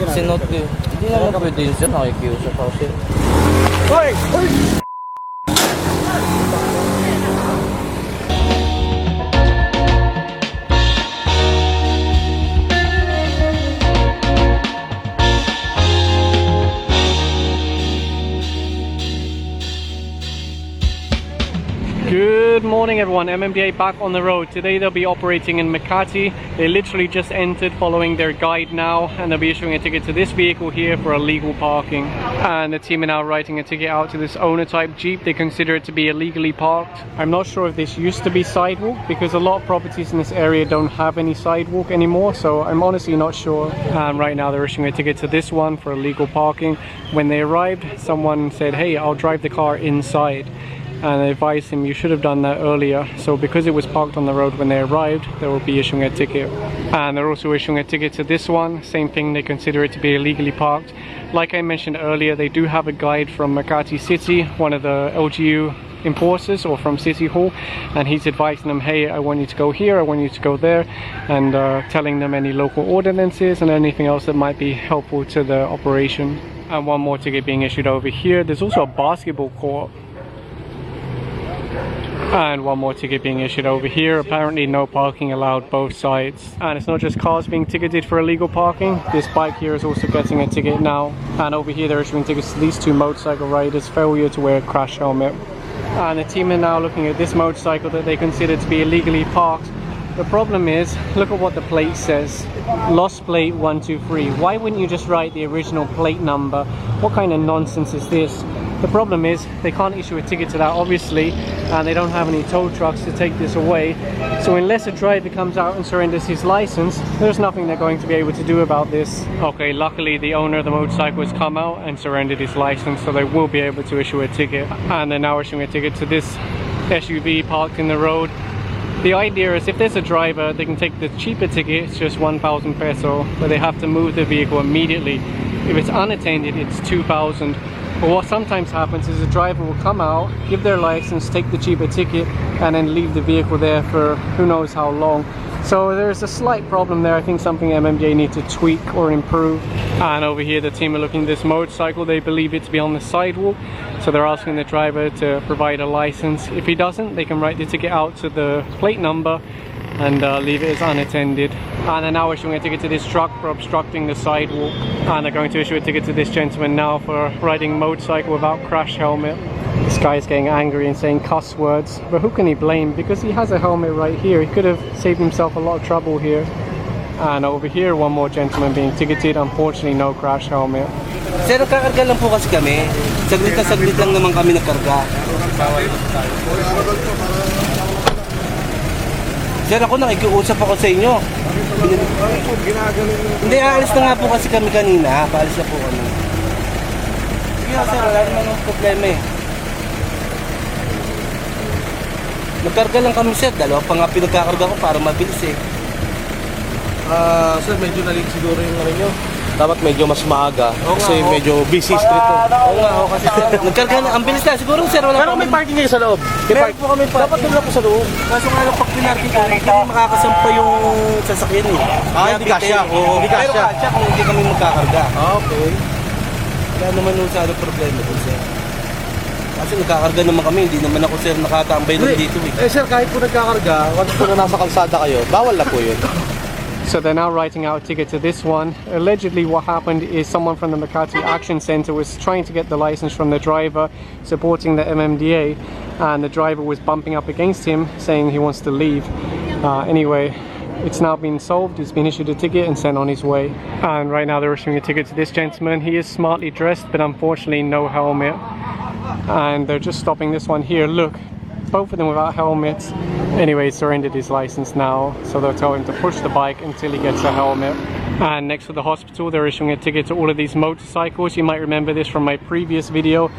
sinot eh. Hindi naman pwede yun sir, nakikiusap ako sir. Hoy! Hoy! Good morning everyone, MMDA back on the road. Today they'll be operating in Makati. They literally just entered following their guide now, and they'll be issuing a ticket to this vehicle here for illegal parking. And the team are now writing a ticket out to this owner type Jeep. They consider it to be illegally parked. I'm not sure if this used to be sidewalk, because a lot of properties in this area don't have any sidewalk anymore, so I'm honestly not sure. And right now they're issuing a ticket to this one for illegal parking. When they arrived, someone said, hey, I'll drive the car inside. And I advised him you should have done that earlier. So because it was parked on the road when they arrived, they will be issuing a ticket. And they're also issuing a ticket to this one. Same thing, they consider it to be illegally parked. Like I mentioned earlier, they do have a guide from Makati City, one of the LGU enforcers, or from City Hall, and he's advising them, hey, I want you to go here, I want you to go there, and telling them any local ordinances and anything else that might be helpful to the operation. And one more ticket being issued over here. There's also a basketball court. And one more ticket being issued over here. Apparently no parking allowed both sides. And it's not just cars being ticketed for illegal parking. This bike here is also getting a ticket now. And over here they're issuing tickets to these two motorcycle riders. Failure to wear a crash helmet. And the team are now looking at this motorcycle that they consider to be illegally parked. The problem is, look at what the plate says. Lost plate 123. Why wouldn't you just write the original plate number? What kind of nonsense is this? The problem is they can't issue a ticket to that, obviously, and they don't have any tow trucks to take this away. So unless a driver comes out and surrenders his license, there's nothing they're going to be able to do about this. Okay, luckily the owner of the motorcycle has come out and surrendered his license, so they will be able to issue a ticket. And they're now issuing a ticket to this SUV parked in the road. The idea is if there's a driver, they can take the cheaper ticket, it's just 1,000 peso, but they have to move the vehicle immediately. If it's unattended, it's 2,000. But what sometimes happens is a driver will come out, give their license, take the cheaper ticket, and then leave the vehicle there for who knows how long. So there's a slight problem there. I think something MMDA need to tweak or improve. And over here the team are looking at this motorcycle. They believe it to be on the sidewalk, so they're asking the driver to provide a license. If he doesn't, they can write the ticket out to the plate number and leave it as unattended. And they're now issuing a ticket to this truck for obstructing the sidewalk. And they're going to issue a ticket to this gentleman now for riding a motorcycle without crash helmet. This guy is getting angry and saying cuss words, but who can he blame? Because he has a helmet right here. He could have saved himself a lot of trouble here. And over here, one more gentleman being ticketed. Unfortunately, no crash helmet. Sir, nagkakarga lang po kasi kami. Saglit na saglit lang naman kami nagkarga. Sir, ako nakikiusap ako sa inyo. Hindi, aalis na nga po kasi kami kanina. Paalis na po kami. Sige sir, wala naman ng problema eh. Nagkarga lang kami sir. Dalawa pa nga pinagkakarga ko para mabilis eh. Sir, medyo nalig siguro yung ano nyo. Dapat medyo mas maaga kasi medyo busy street to. Oo nga, kasi sir. Nagkarga na, ang bilis na. Siguro sir, wala Pero may parking kayo sa loob. Meron po kami parking. Dapat doon po sa loob. Kaso nga lang pag pinarking ko, hindi makakasampa yung sasakyan eh. Hindi kasya. Hindi kasya. Pero kasya kung hindi kami magkakarga. Okay. Wala naman nung sa problema dun sir. Kasi nagkakarga naman kami, hindi naman ako sir nakatambay lang dito eh. Sir, kahit po nagkakarga, once po na nasa kalsada kayo, bawal na po yun. So they're now writing out a ticket to this one. Allegedly what happened is someone from the Makati Action Center was trying to get the license from the driver supporting the MMDA, and the driver was bumping up against him saying he wants to leave. Anyway, it's now been solved. He's been issued a ticket and sent on his way. And right now they're issuing a ticket to this gentleman. He is smartly dressed, but unfortunately no helmet. And they're just stopping this one here. Look, both of them without helmets. Anyway, surrendered his license now, so they'll tell him to push the bike until he gets a helmet. And next to the hospital, they're issuing a ticket to all of these motorcycles. You might remember this from my previous video.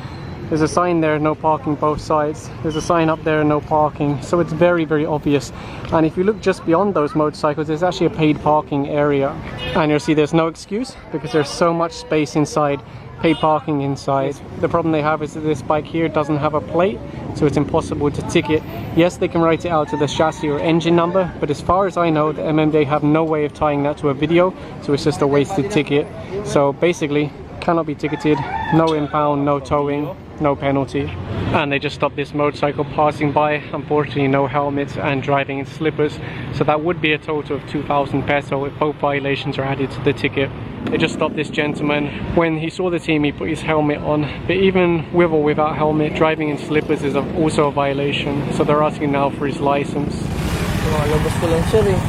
There's a sign there, no parking both sides. There's a sign up there, no parking. So it's very, very obvious. And if you look just beyond those motorcycles, there's actually a paid parking area. And you'll see there's no excuse because there's so much space inside. Paid parking inside. The problem they have is that this bike here doesn't have a plate, so it's impossible to ticket. Yes, they can write it out to the chassis or engine number, but as far as I know, the MMDA have no way of tying that to a video, so it's just a wasted ticket. So basically, cannot be ticketed, no impound, no towing, no penalty. And they just stopped this motorcycle passing by, unfortunately no helmets and driving in slippers, so that would be a total of 2,000 peso if both violations are added to the ticket. They just stopped this gentleman. When he saw the team, he put his helmet on, but even with or without helmet, driving in slippers is also a violation, so they're asking now for his license. Lumalabas ko lang sir eh.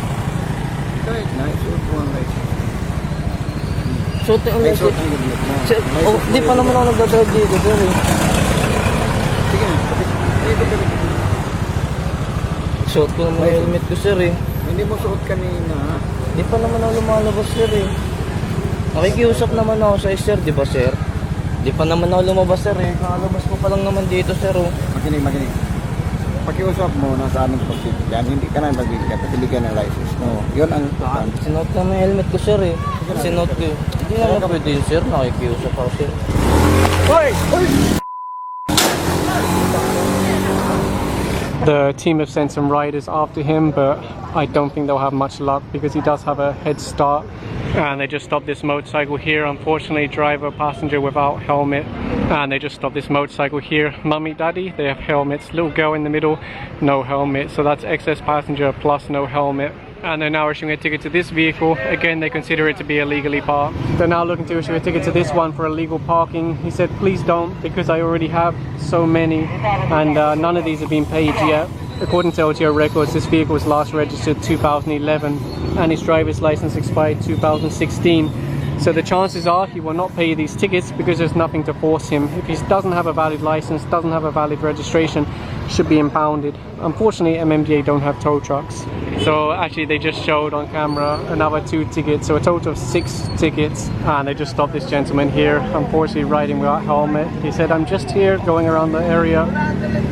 Kahit na, isuot mo ang license. Suot ang May license. suot ang helmet mo. Sir, oh, di pa naman ako nagdadrive dito sir eh. Sige na, Suot ko naman yung helmet ko sir eh. hindi mo suot kanina. Di pa naman ako lumalabas sir eh. Nakikiusap naman ako sa sir, di ba sir? Di pa naman ako lumabas sir eh. Nakalabas ko pa lang naman dito sir oh. Makinig. Pakiusap mo na sa aming pagbibigyan, hindi ka na magbibigyan, pagbibigyan ng license mo. Yun ang Sinuot ko naman yung helmet ko sir eh. Sinuot ko yun. Hindi naman pwede yun sir, nakikiusap ako sir. The team have sent some riders after him, but I don't think they'll have much luck because he does have a head start. And they just stopped this motorcycle here. Unfortunately, driver, passenger without helmet. And they just stopped this motorcycle here. Mummy, daddy, they have helmets. Little girl in the middle, no helmet. So that's excess passenger plus no helmet. And they're now issuing a ticket to this vehicle. Again, they consider it to be illegally parked. They're now looking to issue a ticket to this one for illegal parking. He said, please don't, because I already have so many, and none of these have been paid yet. According to LTO records, this vehicle was last registered 2011, and his driver's license expired 2016. So the chances are he will not pay these tickets because there's nothing to force him. If he doesn't have a valid license, doesn't have a valid registration, should be impounded. Unfortunately, MMDA don't have tow trucks. So actually they just showed on camera another 2 tickets, so a total of 6 tickets, and they just stopped this gentleman here, unfortunately riding without helmet. He said, I'm just here going around the area.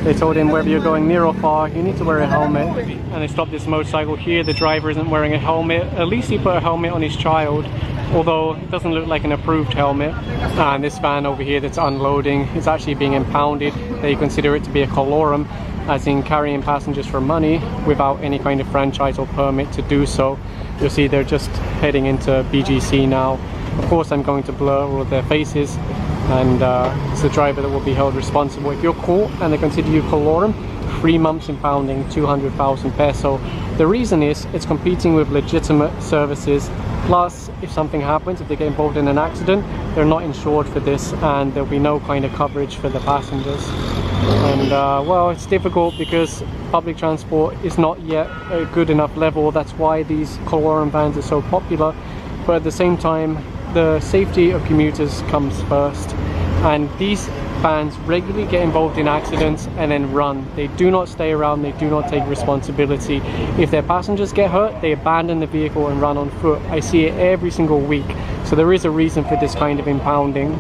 They told him whether you're going near or far, you need to wear a helmet. And they stopped this motorcycle here. The driver isn't wearing a helmet. At least he put a helmet on his child, although it doesn't look like an approved helmet. And this van over here that's unloading is actually being impounded. They consider it to be a colorum, as in carrying passengers for money without any kind of franchise or permit to do so. You'll see they're just heading into BGC now. Of course, I'm going to blur all of their faces, and it's the driver that will be held responsible. If you're caught and they consider you colorum, 3 months impounding, 200,000 peso. The reason is it's competing with legitimate services. Plus, if something happens, if they get involved in an accident, they're not insured for this, and there'll be no kind of coverage for the passengers. And well, it's difficult because public transport is not yet a good enough level. That's why these colorum vans are so popular. But at the same time, the safety of commuters comes first, and these vans regularly get involved in accidents and then run. They do not stay around, they do not take responsibility. If their passengers get hurt, they abandon the vehicle and run on foot. I see it every single week. So there is a reason for this kind of impounding.